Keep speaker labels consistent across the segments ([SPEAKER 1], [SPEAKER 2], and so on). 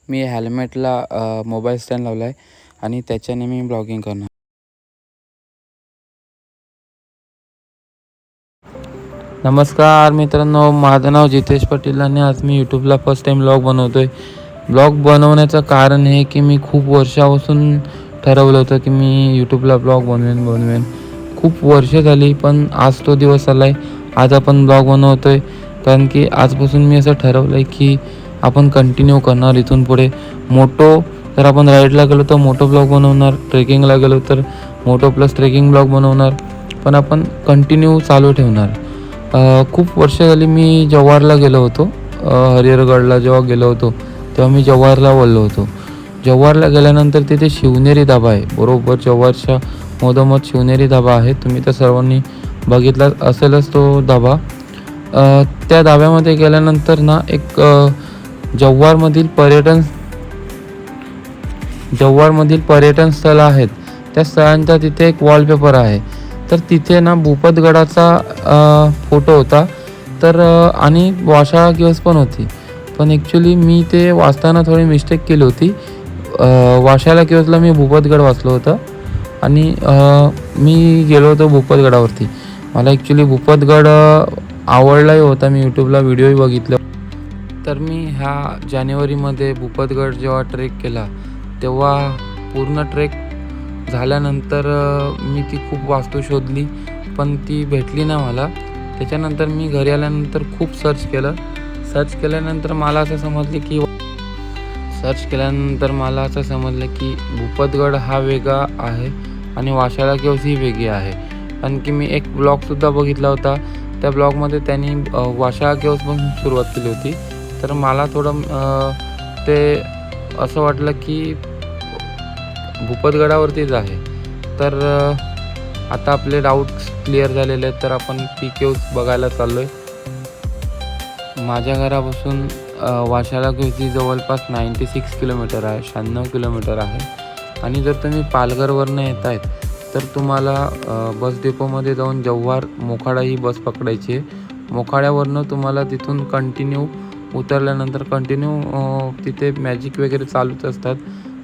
[SPEAKER 1] मी हेल्मेटला mobile stand लावला आहे आणि त्याच्याने मी ब्लॉगिंग करणार. नमस्कार मित्रांनो, माझं नाव जितेश पाटील आणि आज मी यूट्यूबला फर्स्ट टाईम ब्लॉग बनवतो आहे. ब्लॉग बनवण्याचं कारण हे की मी खूप वर्षापासून ठरवलं होतं की मी यूट्यूबला ब्लॉग बनवेन. खूप वर्ष झाली, पण आज तो दिवस आला आहे. आज आपण ब्लॉग बनवतो आहे कारण की आजपासून मी असं ठरवलं आहे की आपण कंटिन्यू करणार इथून पुढे. जर आपण राईडला गेलो तर मोटो ब्लॉग बनवणार, ट्रेकिंगला गेलो तर मोटो प्लस ट्रेकिंग ब्लॉग बनवणार, पण आपण कंटिन्यू चालू ठेवणार. खूप वर्ष झाली मी जव्हारला गेलो होतो. हरिहरगडला जेव्हा गेलो होतो तेव्हा मी जव्हारला बोललो होतो. जव्हारला गेल्यानंतर तिथे शिवनेरी धाबा आहे. बरोबर जव्हारच्या मधोमध शिवनेरी धाबा आहे. तुम्ही तर सर्वांनी बघितला असेलच तो धाबा. त्या धाब्यामध्ये गेल्यानंतर ना एक जव्हारमधील पर्यटन स्थळं आहेत. त्या स्थळांचा तिथे एक वॉलपेपर आहे. तर तिथे ना भूपतगडाचा फोटो होता. तर आणि वाशाळा केव्स पण होती. पण ॲक्च्युली मी ते वाचताना थोडी मिस्टेक केली होती. वाशाळा केव्सला मी भूपतगड वाचलं होतं आणि मी गेलो होतो भूपतगडावरती. मला ॲक्च्युली भूपतगड आवडलाही होता. मी यूट्यूबला व्हिडिओही बघितलं. तर मी ह्या जानेवारीमध्ये भूपतगड जेव्हा ट्रेक केला तेव्हा पूर्ण ट्रेक झाल्यानंतर मी ती खूप वास्तू शोधली, पण ती भेटली नाही मला. त्याच्यानंतर मी घरी आल्यानंतर खूप सर्च केल्यानंतर मला असं समजलं की भूपतगड हा वेगळा आहे आणि वाशाळा केव्स ही वेगळी आहे. कारण की मी एक ब्लॉगसुद्धा बघितला होता. त्या ब्लॉगमध्ये त्यांनी वाशाळा केव्सपासून सुरुवात केली होती. तर मला थोडं ते असं वाटलं की भूपतगडावरतीच आहे. तर आता आपले डाऊट्स क्लिअर झालेले आहेत. तर आपण ती केव्स बघायला चाललो आहे. माझ्या घरापासून वाशाळा केव्स ही जवळपास 96 किलोमीटर आहे, 96 किलोमीटर आहे. आणि जर तुम्ही पालघरवरनं येत आहेत तर तुम्हाला बस डेपोमध्ये जाऊन जव्हार मोखाडा ही बस पकडायची आहे. मोखाड्यावरनं तुम्हाला तिथून कंटिन्यू उतरल्यानंतर तिथे मॅजिक वगैरे चालूच असतात.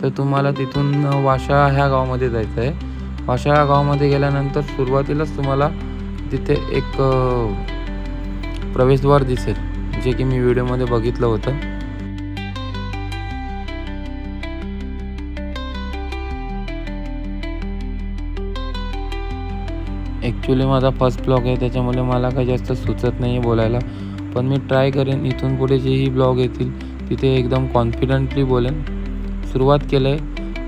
[SPEAKER 1] तर तुम्हाला तिथून वाशाळा ह्या गावामध्ये जायचं आहे. वाशाळा गावामध्ये गेल्यानंतर सुरुवातीलाच तुम्हाला तिथे एक प्रवेशद्वार दिसेल, जे की मी व्हिडिओमध्ये बघितलं होतं. ॲक्च्युली माझा फर्स्ट ब्लॉग आहे, त्याच्यामुळे मला काही जास्त सुचत नाही आहे बोलायला. पण मी ट्राय करेन इथून पुढे जेही ब्लॉग येतील तिथे एकदम कॉन्फिडंटली बोलेन. सुरुवात केलं आहे.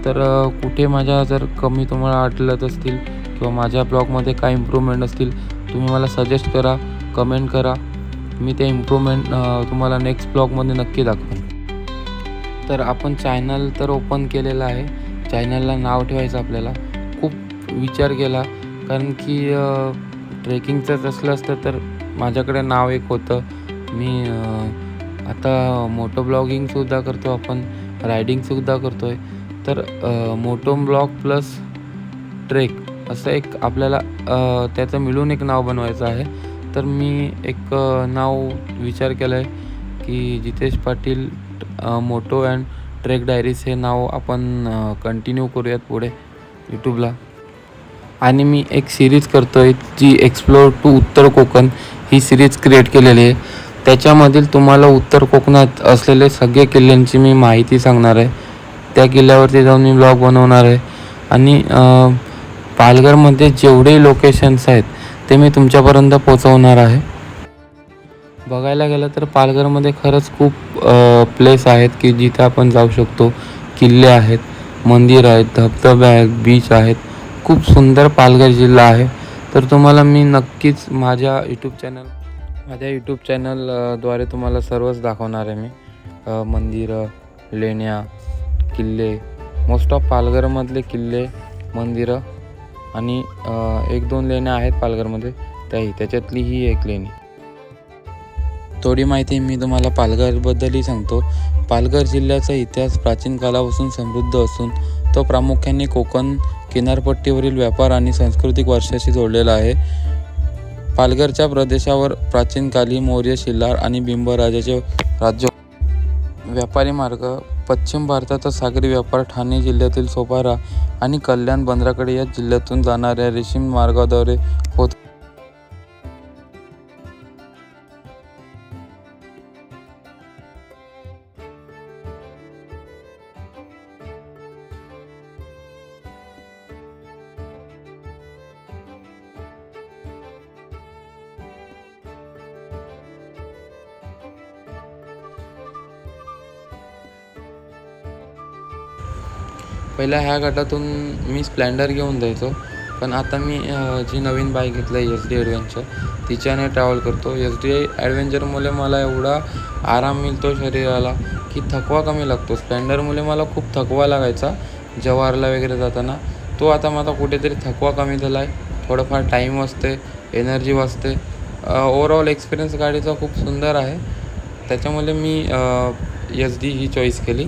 [SPEAKER 1] तर कुठे माझ्या जर कमी तुम्हाला आढळत असतील किंवा माझ्या ब्लॉगमध्ये काय इम्प्रूव्हमेंट असतील तुम्ही मला सजेस्ट करा, कमेंट करा. मी ते इम्प्रूव्हमेंट तुम्हाला नेक्स्ट ब्लॉगमध्ये नक्की दाखवेन. तर आपण चॅनल तर ओपन केलेलं आहे. चॅनलला नाव ठेवायचं आपल्याला. खूप विचार केला, कारण की ट्रेकिंगचंच असलं असतं तर माझ्याकडे नाव एक होतं. मी आता मोटो ब्लॉगिंगसुद्धा करतो, आपण रायडिंगसुद्धा करतो आहे. तर मोटो ब्लॉग प्लस ट्रेक असं एक आपल्याला त्याचं मिळून एक नाव बनवायचं आहे. तर मी एक नाव विचार केलं आहे की Jitesh Patil moto and trek diaries हे नाव आपण कंटिन्यू करूयात पुढे यूट्यूबला. आणि मी एक सिरीज करतो आहे जी एक्सप्लोर टू उत्तर कोकण ही सिरीज क्रिएट केलेली आहे. त्याच्यामधील तुम्हाला उत्तर कोकणात असलेले सगळे किल्ल्यांची मी माहिती सांगणार आहे. त्या किल्ल्यावरती जाऊन मी ब्लॉग बनवणार आहे. आणि पालघरमध्ये जेवढे लोकेशन्स आहेत ते मी तुमच्यापर्यंत पोचवणार आहे. बघायला गेलं तर पालघरमध्ये खरंच खूप प्लेस आहेत की जिथे आपण जाऊ शकतो. किल्ले आहेत, मंदिर आहेत, धबधबे आहेत, बीच आहेत. खूप सुंदर पालघर जिल्हा आहे. तर तुम्हाला मी नक्कीच माझ्या यूट्यूब चॅनलद्वारे तुम्हाला सर्वच दाखवणार आहे. मी मंदिरं, लेण्या, किल्ले, मोस्ट ऑफ पालघरमधले किल्ले, मंदिरं आणि 1-2 लेण्या आहेत पालघरमध्ये, त्याच्यातली ही एक लेणी. थोडी माहिती मी तुम्हाला पालघरबद्दलही सांगतो. पालघर जिल्ह्याचा इतिहास प्राचीन काळापासून समृद्ध असून तो प्रामुख्याने कोकण किनारपट्टीवरील व्यापार आणि सांस्कृतिक वारशाशी जोडलेला आहे. पालघरच्या प्रदेशावर प्राचीन काली मौर्य, शिलार आणि बिंब राजाचे राज्य व्यापारी मार्ग पश्चिम भारताचा सागरी व्यापार ठाणे जिल्ह्यातील सोपारा आणि कल्याण बंदराकडे या जिल्ह्यातून जाणाऱ्या रेशीम मार्गाद्वारे होत. पहिल्या ह्या गटातून मी स्प्लेंडर घेऊन जायचो, पण आता मी जी नवीन बाईक घेतलं आहे SD ॲडव्हेंचर तिच्याने ट्रॅव्हल करतो. SD ॲडव्हेंचरमुळे मला एवढा आराम मिळतो शरीराला की थकवा कमी लागतो. स्प्लेंडरमुळे मला खूप थकवा लागायचा जव्हारला वगैरे जाताना. तो आता माझा कुठेतरी थकवा कमी झाला आहे. थोडंफार टाईम वाचते, एनर्जी वाचते. ओव्हरऑल एक्सपिरियन्स गाडीचा खूप सुंदर आहे. त्याच्यामुळे मी SD ही चॉईस केली.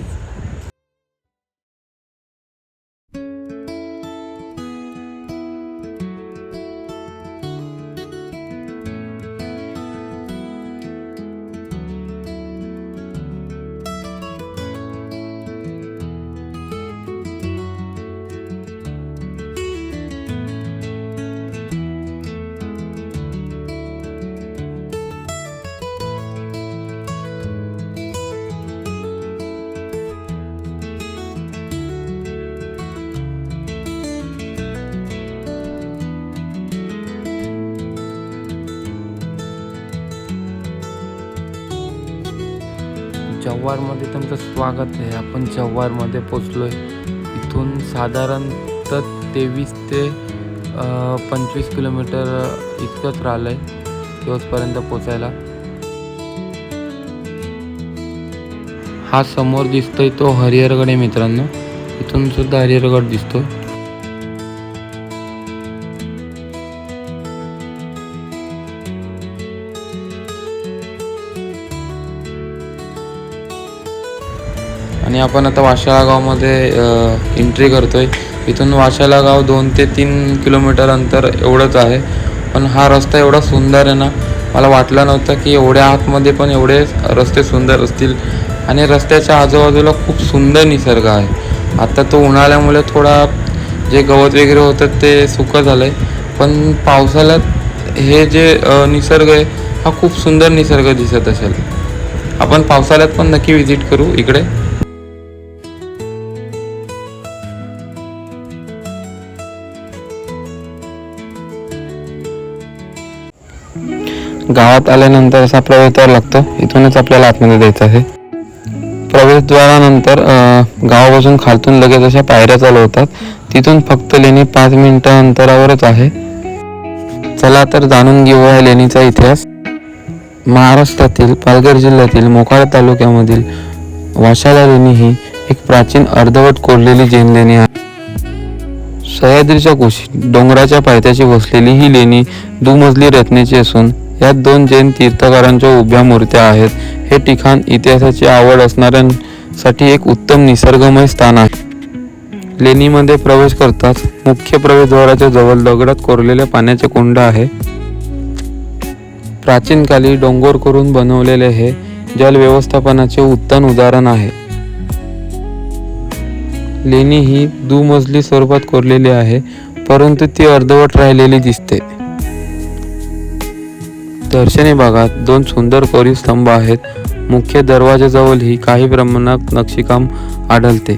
[SPEAKER 1] जव्हारमध्ये तुमचं स्वागत आहे. आपण जव्हारमध्ये पोचलो आहे. इथून साधारणतः 23 ते 25 किलोमीटर इतकंच राहिलं आहे दिवसपर्यंत पोचायला. हा समोर दिसतोय तो हरिहरगड आहे मित्रांनो. इथून सुद्धा हरिहरगड दिसतो. आणि आपण आता वाशाळा गावामध्ये एंट्री करतोय. इथून वाशाळा गाव 2 ते 3 किलोमीटर अंतर एवढंच आहे. पण हा रस्ता एवढा सुंदर आहे ना, मला वाटलं नव्हतं की एवढ्या आतमध्ये पण एवढे रस्ते सुंदर असतील. आणि रस्त्याच्या आजूबाजूला खूप सुंदर निसर्ग आहे. आता तो उन्हाळ्यामुळे थोडा जे गवत वगैरे होतं ते सुकं झालं आहे, पण पावसाळ्यात हे जे निसर्ग आहे हा खूप सुंदर निसर्ग दिसत असेल. आपण पावसाळ्यात पण नक्की व्हिजिट करू इकडे. गावात आल्यानंतर असा प्रवेशद्वार लागतो. इथूनच आपल्याला आतमध्ये जायचं आहे. प्रवेशद्वारानंतर गावापासून खालतून लगेच अशा पायऱ्या चालू होतात. तिथून फक्त लेणी 5 मिनिटं अंतरावरच आहे. चला तर जाणून घेऊया लेणीचा इतिहास. महाराष्ट्रातील पालघर जिल्ह्यातील मोखाडा तालुक्यामधील वाशाळा लेणी ही एक प्राचीन अर्धवट कोरलेली जैन लेणी आहे. सह्याद्रीच्या कुशीत डोंगराच्या पायथ्याशी वसलेली ही लेणी दुमजली रचनेची असून यात 2 जैन तीर्थकारांच्या उभ्या मूर्त्या आहेत. हे ठिकाण इतिहासाची आवड असणाऱ्यांसाठी एक उत्तम निसर्गमय स्थान आहे. लेणीमध्ये प्रवेश करताच मुख्य प्रवेशद्वाराच्या जवळ दगडात कोरलेले पाण्याचे कुंड आहे. प्राचीन काली डोंगर करून बनवलेले हे जल व्यवस्थापनाचे उत्तम उदाहरण आहे. लेणी ही दुमजली स्वरूपात कोरलेली आहे, परंतु ती अर्धवट राहिलेली दिसते. दर्शनी भागात 2 सुंदर कोरीव स्तंभ आहेत. मुख्य दरवाजाजवळही काही प्रमाणात नक्षीकाम आढळते.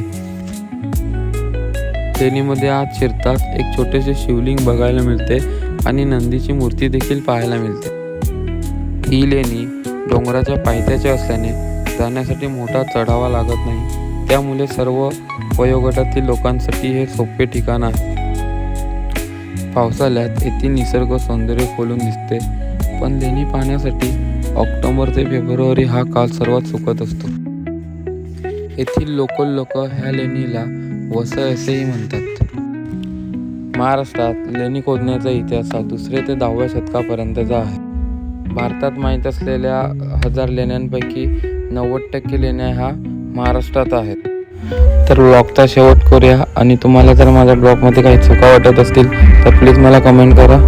[SPEAKER 1] लेणीमध्ये आत शिरताच एक छोटेसे शिवलिंग बघायला मिळते आणि नंदीची मूर्ती देखील पाहायला मिळते. ही लेणी डोंगराच्या पायथ्याची असल्याने जाण्यासाठी मोठा चढावा लागत नाही. त्यामुळे सर्व वयोगटातील लोकांसाठी हे सोपे ठिकाण आहे. पावसाळ्यात येथील निसर्ग सौंदर्य खोलून दिसते, पण लेणी पाहण्यासाठी ऑक्टोबर ते फेब्रुवारी हा काळ सर्वात सुखद असतो. येथील लोकल लोक ह्या लेणीला वसई असेही म्हणतात. महाराष्ट्रात लेणी खोदण्याचा इतिहास हा 2रे ते 10व्या शतकापर्यंतचा आहे. भारतात माहीत असलेल्या 1000 लेण्यांपैकी 90% लेण्या ह्या महाराष्ट्रात आहेत. तर ब्लॉगचा शेवट करूया. आणि तुम्हाला जर माझ्या ब्लॉगमध्ये काही चुका वाटत असतील तर प्लीज मला कमेंट करा.